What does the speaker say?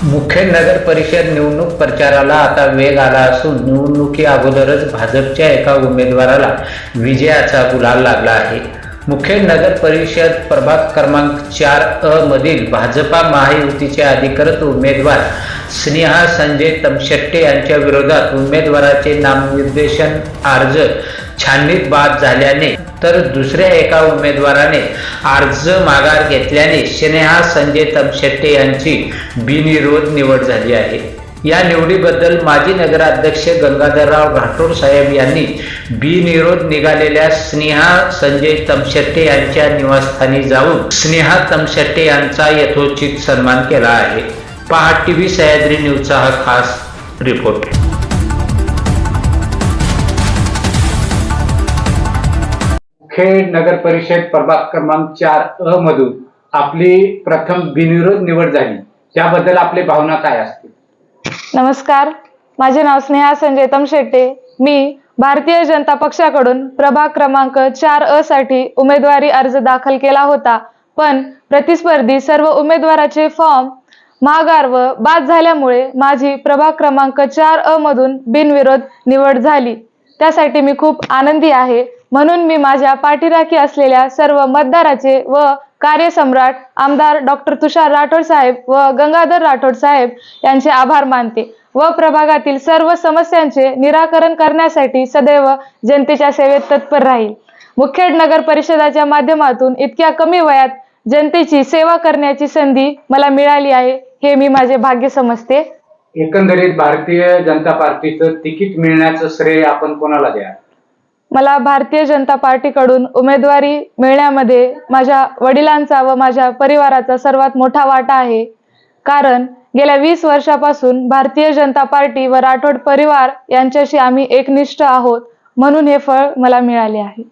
मुख्य नगर परिषद निवडणूक प्रचाराला आता वेग आला असून निवडणुकी अगोदरच भाजपच्या एका उमेदवाराला विजयाचा गुलाल लागला आहे। मुख्य नगर परिषद प्रभाग क्रमांक 4 मधील भाजपा महायुतीचे अधिकृत उमेदवार स्नेहा संजय तमशेट्टे यांच्या विरोधात उमेदवाराचे नामनिर्देशन अर्ज छाननीत बाद झाल्याने तर दुसऱ्या एका उमेदवाराने अर्ज माघार घेतल्याने स्नेहा संजय तमशेट्टे यांची बिनविरोध निवड झाली आहे। या निवडीबद्दल माजी नगराध्यक्ष गंगाधरराव राठोड साहेब यांनी बिनविरोध निघालेल्या स्नेहा संजय तमशेट्टे यांच्या निवासस्थानी जाऊन स्नेहा तमशेट्टे यांचा यथोचित सन्मान केला आहे। पहा टीव्ही सह्याद्री न्यूजचा हा खास रिपोर्ट। मुख्य नगर परिषद प्रभाग क्रमांक 4 मधून आपली प्रथम बिनविरोध निवड झाली, त्याबद्दल आपली भावना काय असतील? नमस्कार, माझे नाव स्नेहा संजय तमशेट्टे। मी भारतीय जनता पक्षाकडून प्रभाग क्रमांक 4 साठी उमेदवारी अर्ज दाखल केला होता, पण प्रतिस्पर्धी सर्व उमेदवाराचे फॉर्म माघार व बाद झाल्यामुळे माझी प्रभाग क्रमांक 4 मधून बिनविरोध निवड झाली। त्यासाठी मी खूप आनंदी आहे। म्हणून मी माझ्या पाठीराखी असलेल्या सर्व मतदाराचे व कार्यसम्राट आमदार डॉक्टर तुषार राठोड साहेब व गंगाधर राठोड साहेब यांचे आभार मानते व प्रभागातील सर्व समस्यांचे निराकरण करण्यासाठी सदैव जनतेच्या सेवेत तत्पर राहील। मुखेड नगर परिषदाच्या माध्यमातून इतक्या कमी वयात जनतेची सेवा करण्याची संधी मला मिळाली आहे, हे मी माझे भाग्य समजते। एकंदरीत भारतीय जनता पार्टीचं तिकीट मिळण्याचं श्रेय आपण कोणाला द्याल? मला भारतीय जनता पार्टीकडून उमेदवारी मिळण्यामध्ये माझ्या वडिलांचा व माझ्या परिवाराचा सर्वात मोठा वाटा आहे। कारण गेल्या 20 वर्षापासून भारतीय जनता पार्टी व राठोड परिवार यांच्याशी आम्ही एकनिष्ठ आहोत, म्हणून हे फळ मला मिळाले आहे।